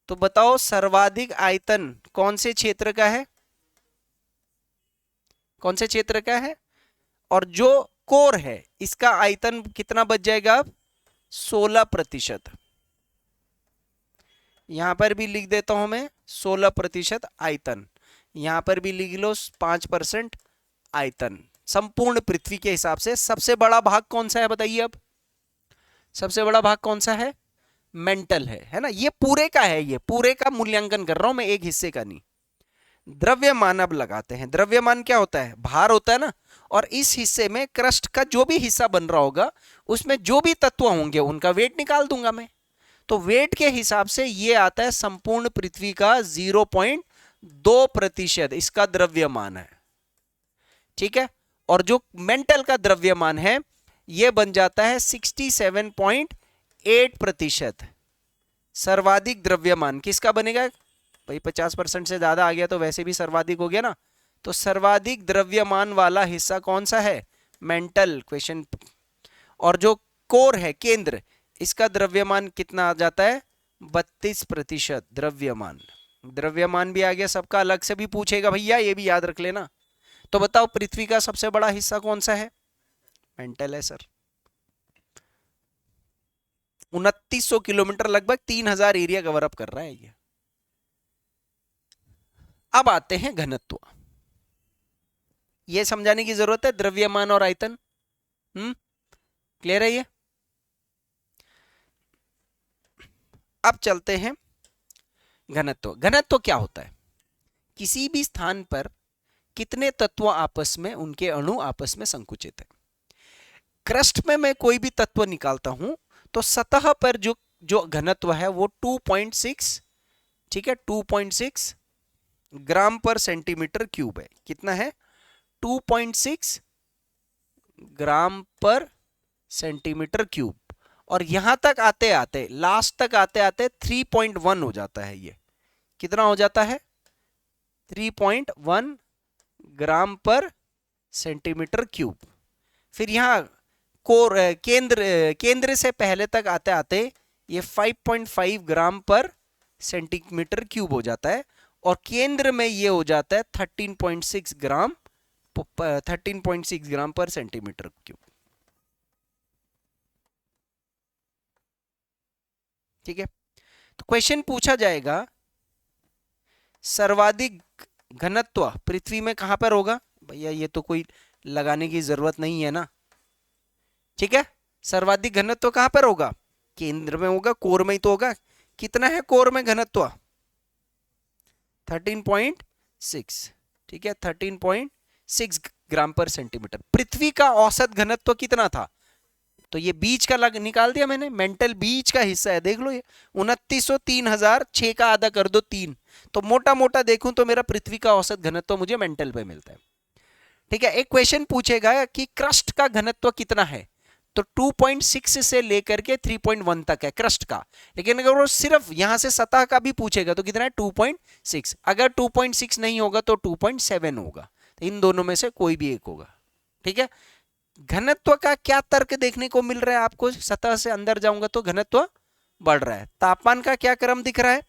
तो बताओ सर्वाधिक आयतन कौन से क्षेत्र का है? कौन से क्षेत्र का है? और जो कोर है इसका आयतन कितना बच जाएगा? अब 16%। यहां पर भी लिख देता हूं मैं 16% आयतन, यहां पर भी लिख लो 5% आयतन। संपूर्ण पृथ्वी के हिसाब से सबसे बड़ा भाग कौन सा है बताइए? अब सबसे बड़ा भाग कौन सा है? मेंटल है ना। ये पूरे का है, ये पूरे का मूल्यांकन कर रहा हूं मैं, एक हिस्से का नहीं। द्रव्यमान अब लगाते हैं। द्रव्यमान क्या होता है? भार होता है ना। और इस हिस्से में क्रस्ट का जो भी हिस्सा बन रहा होगा उसमें जो भी तत्व होंगे उनका वेट निकाल दूंगा मैं। तो वेट के हिसाब से ये आता है संपूर्ण पृथ्वी का 0.2% इसका द्रव्यमान है, ठीक है। और जो मेंटल का द्रव्यमान है ये बन जाता है 67.8%। सर्वाधिक द्रव्यमान किसका बनेगा भाई? 50% से ज्यादा आ गया तो वैसे भी सर्वाधिक हो गया ना। तो सर्वाधिक द्रव्यमान वाला हिस्सा कौन सा है? मेंटल। क्वेश्चन और जो कोर है केंद्र, इसका द्रव्यमान कितना आ जाता है? 32% द्रव्यमान। द्रव्यमान भी आ गया सबका, अलग से भी पूछेगा भैया, ये भी याद रख लेना। तो बताओ पृथ्वी का सबसे बड़ा हिस्सा कौन सा है? मेंटल है सर। 2900 किलोमीटर, लगभग 3000 एरिया कवर अप कर रहा है ये। अब आते हैं घनत्व। ये समझाने की जरूरत है, द्रव्यमान और आयतन। क्लियर है ये? अब चलते हैं घनत्व। घनत्व क्या होता है? किसी भी स्थान पर कितने तत्व आपस में, उनके अणु आपस में संकुचित है। क्रस्ट में मैं कोई भी तत्व निकालता हूं तो सतह पर जो जो घनत्व है वो 2.6, ठीक है, 2.6 ग्राम पर सेंटीमीटर क्यूब है। कितना है? 2.6 ग्राम पर सेंटीमीटर क्यूब। और यहां तक आते आते, लास्ट तक आते आते 3.1 हो जाता है। ये कितना हो जाता है? 3.1 ग्राम पर सेंटीमीटर क्यूब। फिर यहां कोर केंद्र से पहले तक आते आते ये 5.5 ग्राम पर सेंटीमीटर क्यूब हो जाता है। और केंद्र में ये हो जाता है 13.6 ग्राम, 13.6 ग्राम पर सेंटीमीटर क्यूब। ठीक है, तो क्वेश्चन पूछा जाएगा सर्वाधिक घनत्व पृथ्वी में कहां पर होगा? भैया ये तो कोई लगाने की जरूरत नहीं है ना। ठीक है, सर्वाधिक घनत्व कहां पर होगा? केंद्र में होगा, कोर में ही तो होगा। कितना है कोर में घनत्व? 13.6। ठीक है, 13.6 ग्राम पर सेंटीमीटर। पृथ्वी का औसत घनत्व कितना था? तो ये बीच का निकाल दिया मैंने, मेंटल बीच का हिस्सा है, देख लो ये 2900, 3000, 6 का आधा कर दो 3, तो मोटा मोटा देखूं तो मेरा पृथ्वी का औसत घनत्व मुझे मेंटल पे मिलता है। ठीक है, एक क्वेश्चन पूछेगा कि क्रस्ट का घनत्व कितना है, तो 2.6 से लेकर के 3.1 तक है क्रस्ट का। लेकिन अगर वो सिर्फ यहां से सतह का भी पूछेगा तो कितना है? 2.6। अगर 2.6 नहीं होगा तो 2.7 होगा, तो इन दोनों में से कोई भी एक होगा। ठीक है, घनत्व का क्या तर्क देखने को मिल रहा है आपको? सतह से अंदर जाऊंगा तो घनत्व बढ़ रहा है। तापमान का क्या क्रम दिख रहा है?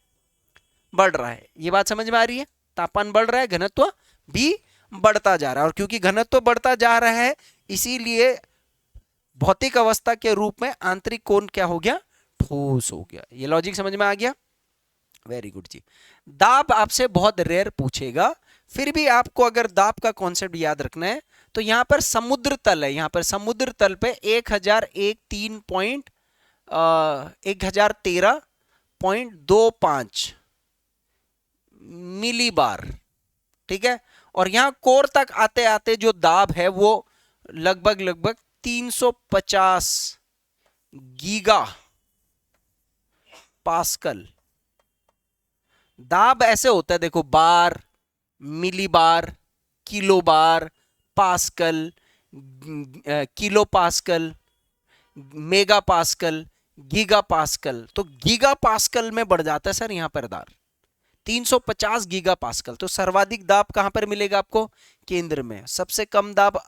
बढ़ रहा है। ये बात समझ में आ रही है? तापमान बढ़ रहा है, घनत्व भी बढ़ता जा रहा है। और क्योंकि घनत्व बढ़ता जा रहा है, इसीलिए भौतिक अवस्था के रूप में आंतरिक कोण क्या हो गया? ठोस हो गया। ये लॉजिक समझ में आ गया? वेरी गुड जी। दाब आपसे बहुत रेयर पूछेगा, फिर भी आपको अगर दाब का कॉन्सेप्ट याद रखना है तो यहां पर समुद्र तल है, यहां पर समुद्र तल पे 1013.25 मिली बार। ठीक है, और यहां कोर तक आते आते जो दाब है वो लगभग 350 गीगा पास्कल। दाब ऐसे होता है, देखो, bar, millibar, kilobar, pascal, kilopascal, megapascal, gigapascal. तो गीगा पास्कल में बढ़ जाता है सर यहां पर दाब, 350 गीगा पास्कल। तो सर्वाधिक दाब कहां पर मिलेगा आपको? केंद्र में। सबसे कम दाब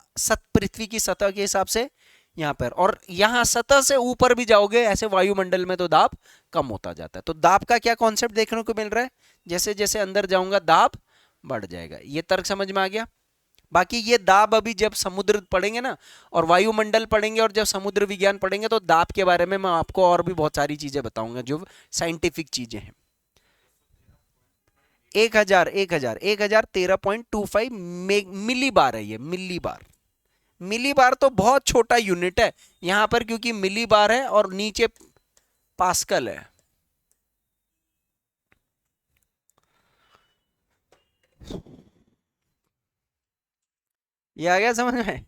पृथ्वी की सतह के हिसाब से यहां पर। और यहां सतह से ऊपर भी जाओगे ऐसे वायुमंडल में तो दाब कम होता जाता है। तो दाब का क्या कॉन्सेप्ट देखने को मिल रहा है? जैसे जैसे अंदर जाऊंगा दाब बढ़ जाएगा। ये तर्क समझ में आ गया? बाकी ये दाब अभी जब समुद्र पढ़ेंगे ना, और वायुमंडल पढ़ेंगे, और जब समुद्र विज्ञान पढ़ेंगे, तो दाब के बारे में मैं आपको और भी बहुत सारी चीजें बताऊंगा जो साइंटिफिक चीजें हैं। 1013.25 मिली बार है ये, मिली बार। मिली बार तो बहुत छोटा यूनिट है यहां पर, क्योंकि मिली बार है और नीचे पास्कल है। ये आ गया समझ में?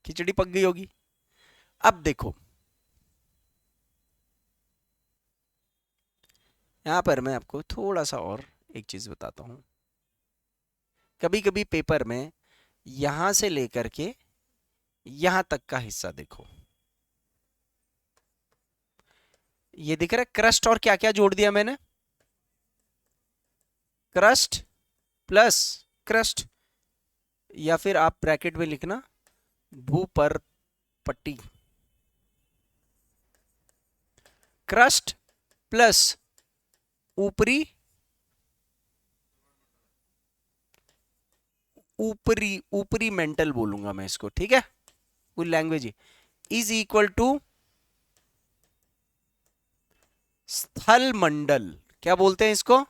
खिचड़ी पक गई होगी। अब देखो, यहां पर मैं आपको थोड़ा सा और एक चीज बताता हूं। कभी कभी पेपर में यहां से लेकर के यहां तक का हिस्सा देखो, ये दिख रहा है क्रस्ट, और क्या क्या जोड़ दिया मैंने? क्रस्ट प्लस क्रस्ट, या फिर आप ब्रैकेट में लिखना भूपर्त पट्टी, क्रस्ट प्लस ऊपरी ऊपरी ऊपरी मेंटल बोलूंगा मैं इसको, ठीक है, कोई लैंग्वेज, इज इक्वल टू स्थल मंडल। क्या बोलते हैं इसको?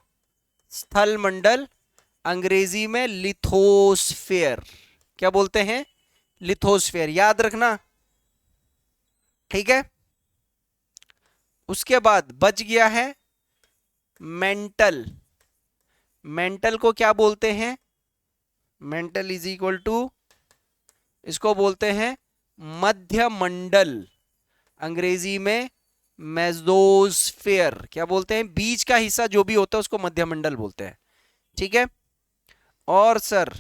स्थल मंडल, अंग्रेजी में लिथोस्फेयर। क्या बोलते हैं? लिथोस्फेयर, याद रखना, ठीक है। उसके बाद बच गया है मेंटल। मेंटल को क्या बोलते हैं? मेंटल इज इक्वल टू, इसको बोलते हैं मध्य मंडल, अंग्रेजी में मेसोस्फेयर। क्या बोलते हैं? बीच का हिस्सा जो भी होता है उसको मध्य मंडल बोलते हैं, ठीक है। और सर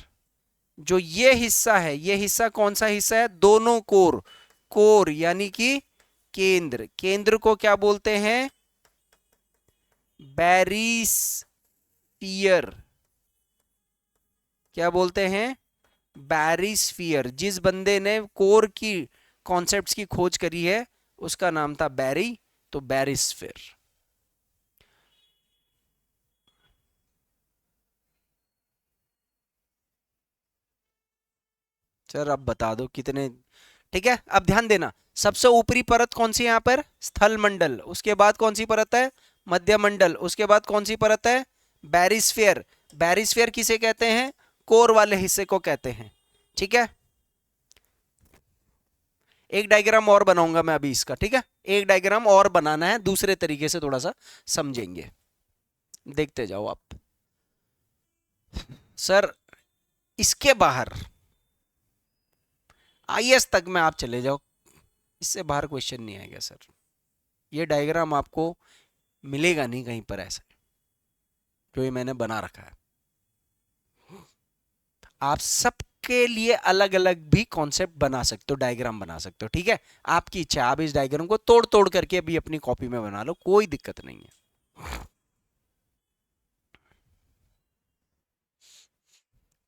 जो ये हिस्सा है, ये हिस्सा कौन सा हिस्सा है? दोनों कोर, कोर यानी कि केंद्र, केंद्र को क्या बोलते हैं? बैरिस्फीयर। क्या बोलते हैं? बैरिस्फीयर। जिस बंदे ने कोर की कॉन्सेप्ट्स की खोज करी है उसका नाम था बैरी, तो बैरिस्फीयर। सर अब बता दो कितने, ठीक है। अब ध्यान देना, सबसे ऊपरी परत कौन सी है यहाँ पर? स्थल मंडल। उसके बाद कौन सी परत है? मध्य मंडल। उसके बाद कौन सी परत है? बैरिस्फीयर। बैरिस्फीयर किसे कहते हैं? कोर वाले हिस्से को कहते हैं, ठीक है। एक डायग्राम और बनाऊंगा मैं अभी इसका, ठीक है। एक डायग्राम और बनाना है, दूसरे तरीके से थोड़ा सा समझेंगे, देखते जाओ आप। सर इसके बाहर आईएएस तक में आप चले जाओ, इससे बाहर क्वेश्चन नहीं आएगा सर। ये डायग्राम आपको मिलेगा नहीं कहीं पर ऐसा जो ये मैंने बना रखा है। आप सबके लिए अलग अलग भी कॉन्सेप्ट बना सकते हो, डायग्राम बना सकते हो, ठीक है। आपकी इच्छा, आप इस डायग्राम को तोड़ तोड़ करके भी अपनी कॉपी में बना लो, कोई दिक्कत नहीं है।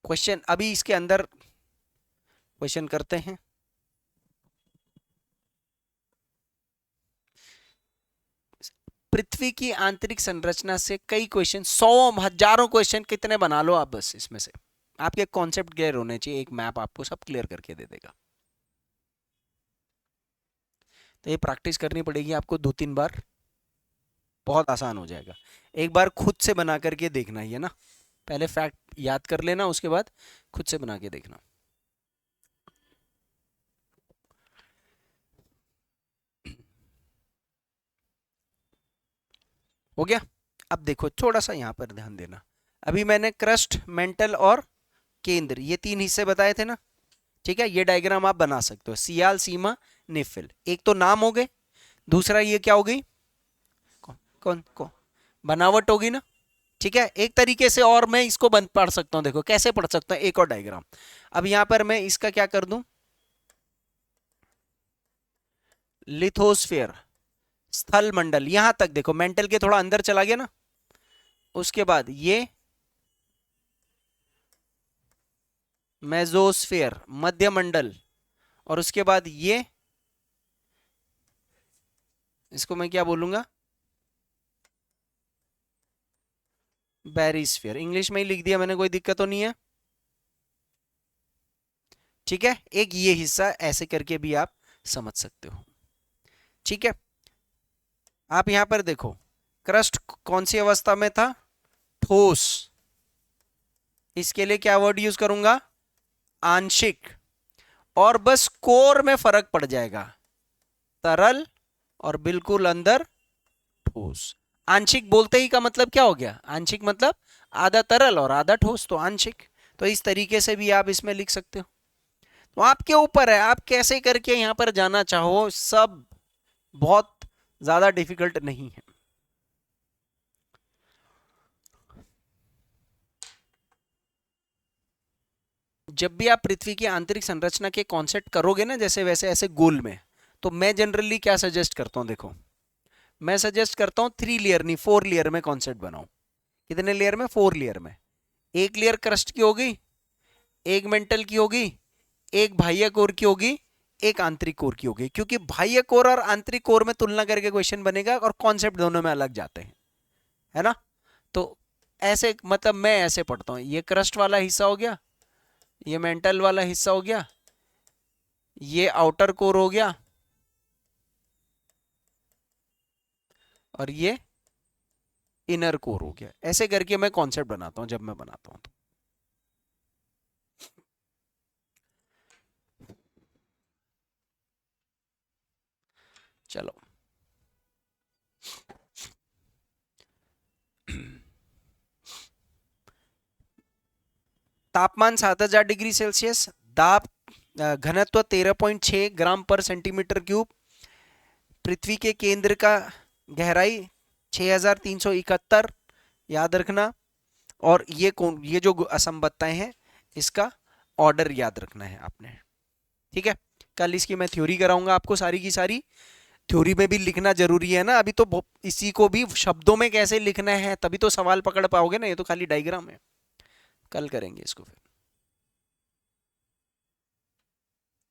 क्वेश्चन अभी इसके अंदर क्वेश्चन करते हैं। पृथ्वी की आंतरिक संरचना से कई क्वेश्चन, सौ हजारों क्वेश्चन कितने बना लो आप, बस इसमें से आपके कॉन्सेप्ट क्लियर होने चाहिए। एक मैप आपको सब क्लियर करके दे देगा। तो ये प्रैक्टिस करनी पड़ेगी आपको 2-3 बार, बहुत आसान हो जाएगा। एक बार खुद से बना करके देखना ही है ना, पहले फैक्ट याद कर लेना, उसके बाद खुद से बना के देखना। हो गया। अब देखो थोड़ा सा यहां पर ध्यान देना, अभी मैंने क्रस्ट, मेंटल और केंद्र ये 3 हिस्से बताए थे ना, ठीक है। ये डायग्राम आप बना सकते हो, सियाल, सीमा, निफिल। एक तो नाम हो गए, दूसरा ये क्या हो गई? कौन कौन बनावट होगी ना, ठीक है। एक तरीके से और मैं इसको बंद पढ़ सकता हूं, देखो कैसे पढ़ सकता हूं, एक और डायग्राम। अब यहां पर मैं इसका क्या कर दूं? लिथोस्फेयर, स्थल मंडल, यहां तक देखो, मेंटल के थोड़ा अंदर चला गया ना। उसके बाद ये मेसोस्फेयर, मध्य मंडल, और उसके बाद ये, इसको मैं क्या बोलूंगा? बैरिस्फीयर। इंग्लिश में ही लिख दिया मैंने, कोई दिक्कत तो नहीं है, ठीक है। एक ये हिस्सा ऐसे करके भी आप समझ सकते हो, ठीक है। आप यहां पर देखो, क्रस्ट कौन सी अवस्था में था? ठोस। इसके लिए क्या वर्ड यूज करूंगा? आंशिक। और बस कोर में फर्क पड़ जाएगा, तरल और बिल्कुल अंदर ठोस। आंशिक बोलते ही का मतलब क्या हो गया? आंशिक मतलब आधा तरल और आधा ठोस, तो आंशिक। तो इस तरीके से भी आप इसमें लिख सकते हो। तो आपके ऊपर है, आप कैसे करके यहां पर जाना चाहो, सब बहुत ज्यादा डिफिकल्ट नहीं है। जब भी आप पृथ्वी की आंतरिक संरचना के कॉन्सेप्ट करोगे ना, जैसे वैसे ऐसे गोल में, तो मैं जनरली क्या सजेस्ट करता हूं, देखो मैं सजेस्ट करता हूं 3 लेयर नहीं 4 लेयर में कॉन्सेप्ट बनाओ। कितने लेयर में? 4 लेयर में। एक लेयर क्रस्ट की होगी, एक मेंटल की होगी, एक बाह्य कोर की होगी, एक आंतरिक कोर की होगी, क्योंकि बाह्य कोर और आंतरिक कोर में तुलना करके क्वेश्चन बनेगा और कॉन्सेप्ट दोनों में अलग जाते हैं, है ना। तो ऐसे मतलब मैं ऐसे पढ़ता हूं, ये क्रस्ट वाला हिस्सा हो गया, ये मेंटल वाला हिस्सा हो गया, ये आउटर कोर हो गया, और ये इनर कोर हो गया। ऐसे करके मैं कॉन्सेप्ट बनाता हूं जब मैं बनाता हूं तो। चलो तापमान 7000 डिग्री सेल्सियस, दाब घनत्व 13.6 ग्राम पर सेंटीमीटर क्यूब, पृथ्वी के केंद्र का गहराई 6371, याद रखना। और ये जो असंबद्धताएं हैं इसका ऑर्डर याद रखना है आपने, ठीक है। कल इसकी मैं थ्योरी कराऊंगा आपको, सारी की सारी थ्योरी में भी लिखना जरूरी है ना। अभी तो इसी को भी शब्दों में कैसे लिखना है तभी तो सवाल पकड़ पाओगे ना, ये तो खाली डायग्राम है। कल करेंगे इसको फिर।